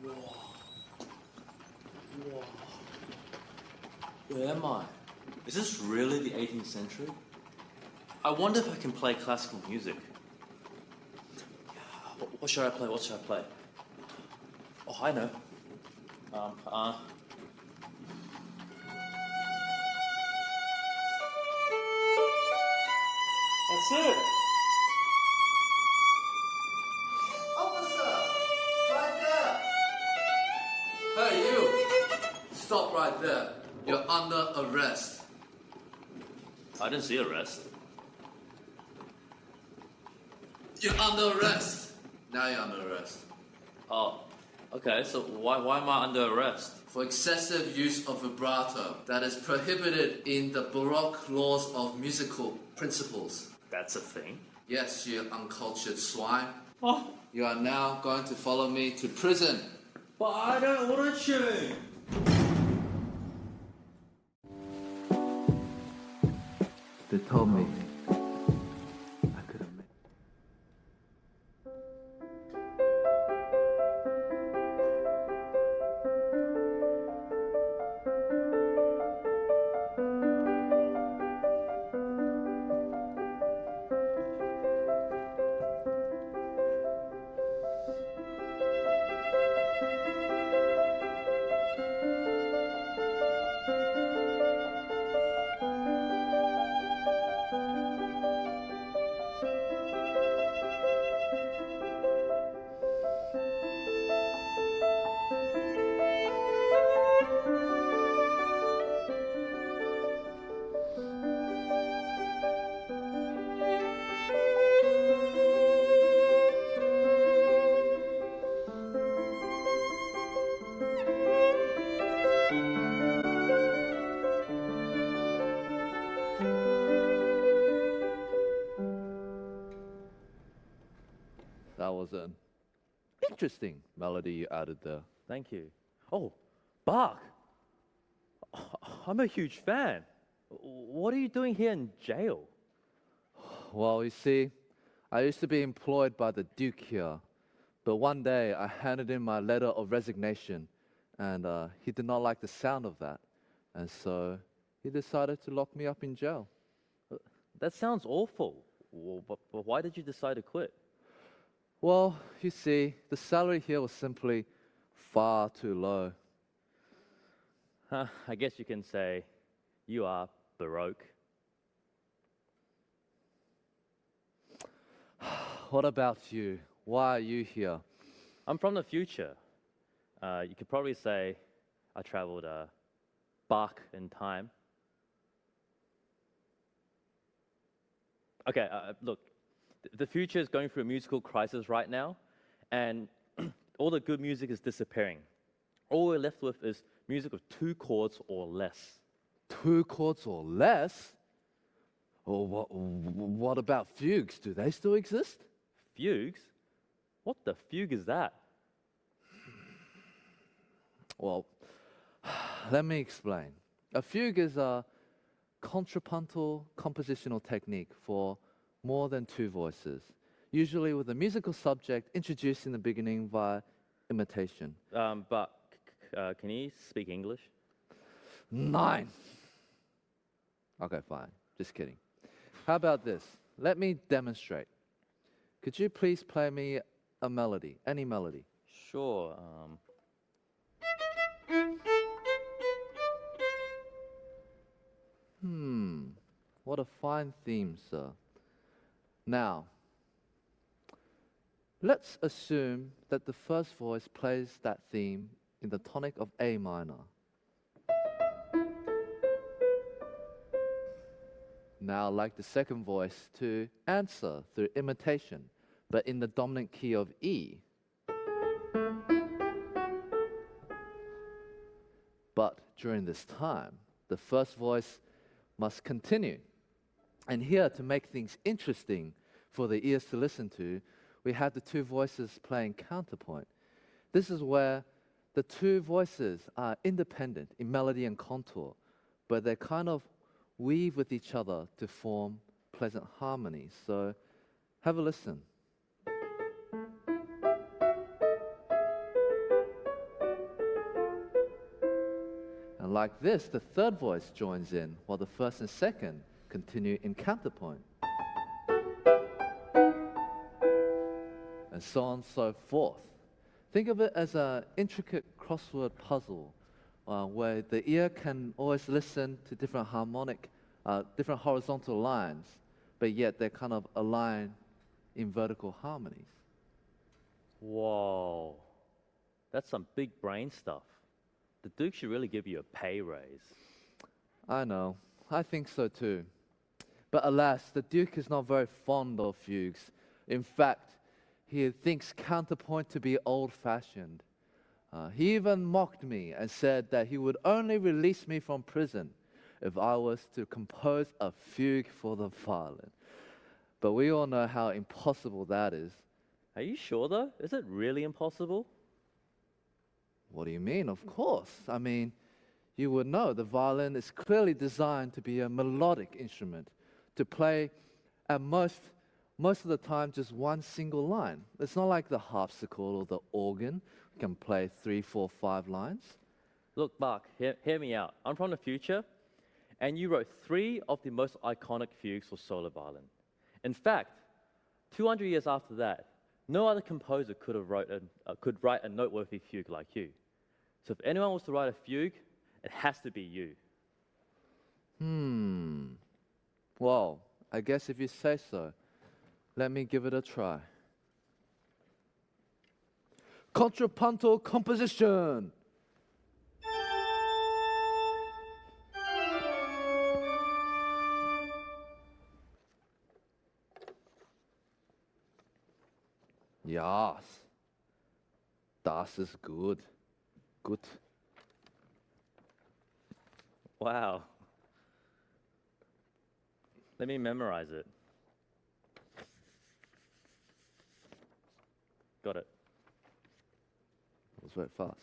Whoa. Where am I? Is this really the 18th century? I wonder if I can play classical music. What should I play? What should I play? Oh, I know. That's it. Officer! Right there! Hey, you! Stop right there. You're under arrest. I didn't see arrest. You're under arrest. Now you're under arrest. Oh, okay, so why am I under arrest? For excessive use of vibrato that is prohibited in the Baroque laws of musical principles. That's a thing. Yes, you uncultured swine. Oh, You are now going to follow me to prison. but I don't want to tune. They told me I couldn't make. That was an interesting melody you added there. Thank you. Oh, Bach. I'm a huge fan. What are you doing here in jail? Well, you see, I used to be employed by the Duke here, but one day I handed in my letter of resignation, and he did not like the sound of that, and so he decided to lock me up in jail. That sounds awful. But why did you decide to quit? Well, you see, the salary here was simply far too low. I guess you can say you are Baroque. What about you? Why are you here? I'm from the future. You could probably say I traveled Bach in time. Okay, look, the future is going through a musical crisis right now, and all the good music is disappearing. All we're left with is music of 2 chords or less. 2 chords or less? Or what about fugues? Do they still exist? Fugues? What the fugue is that? Well, let me explain. A fugue is a contrapuntal compositional technique for more than 2 voices, usually with a musical subject introduced in the beginning via imitation. But can you speak English? 9. Okay, fine. Just kidding. How about this? Let me demonstrate. Could you please play me a melody, any melody? Sure. What a fine theme, sir. Now, let's assume that the first voice plays that theme in the tonic of A minor. Now I'd like the second voice to answer through imitation, but in the dominant key of E. But during this time, the first voice must continue. And here, to make things interesting for the ears to listen to, we have the 2 voices playing counterpoint. This is where the 2 voices are independent in melody and contour, but they kind of weave with each other to form pleasant harmony. So have a listen. And like this, the third voice joins in, while the first and second continue in counterpoint. And so on and so forth. Think of it as an intricate crossword puzzle where the ear can always listen to different different horizontal lines, but yet they're kind of aligned in vertical harmonies. Whoa. That's some big brain stuff. The Duke should really give you a pay raise. I know, I think so too. But alas, the Duke is not very fond of fugues. In fact, he thinks counterpoint to be old-fashioned. He even mocked me and said that he would only release me from prison if I was to compose a fugue for the violin. But we all know how impossible that is. Are you sure though? Is it really impossible? What do you mean? Of course. I mean, you would know the violin is clearly designed to be a melodic instrument, to play at most of the time just one single line. It's not like the harpsichord or the organ can play 3, 4, 5 lines. Look, Bach, hear me out. I'm from the future, and you wrote 3 of the most iconic fugues for solo violin. In fact, 200 years after that, no other composer could write a noteworthy fugue like you. So if anyone was to write a fugue, it has to be you. Well, I guess if you say so, let me give it a try. Contrapuntal composition. Yes, das ist good. Good. Wow. Let me memorize it. Got it. That was very fast.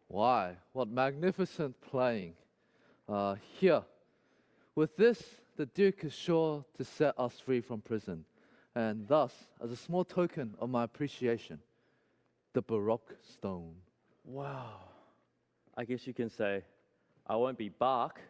Why? What magnificent playing. Here, with this, the Duke is sure to set us free from prison. And thus, as a small token of my appreciation, the Baroque stone. Wow. I guess you can say, I won't be Bach,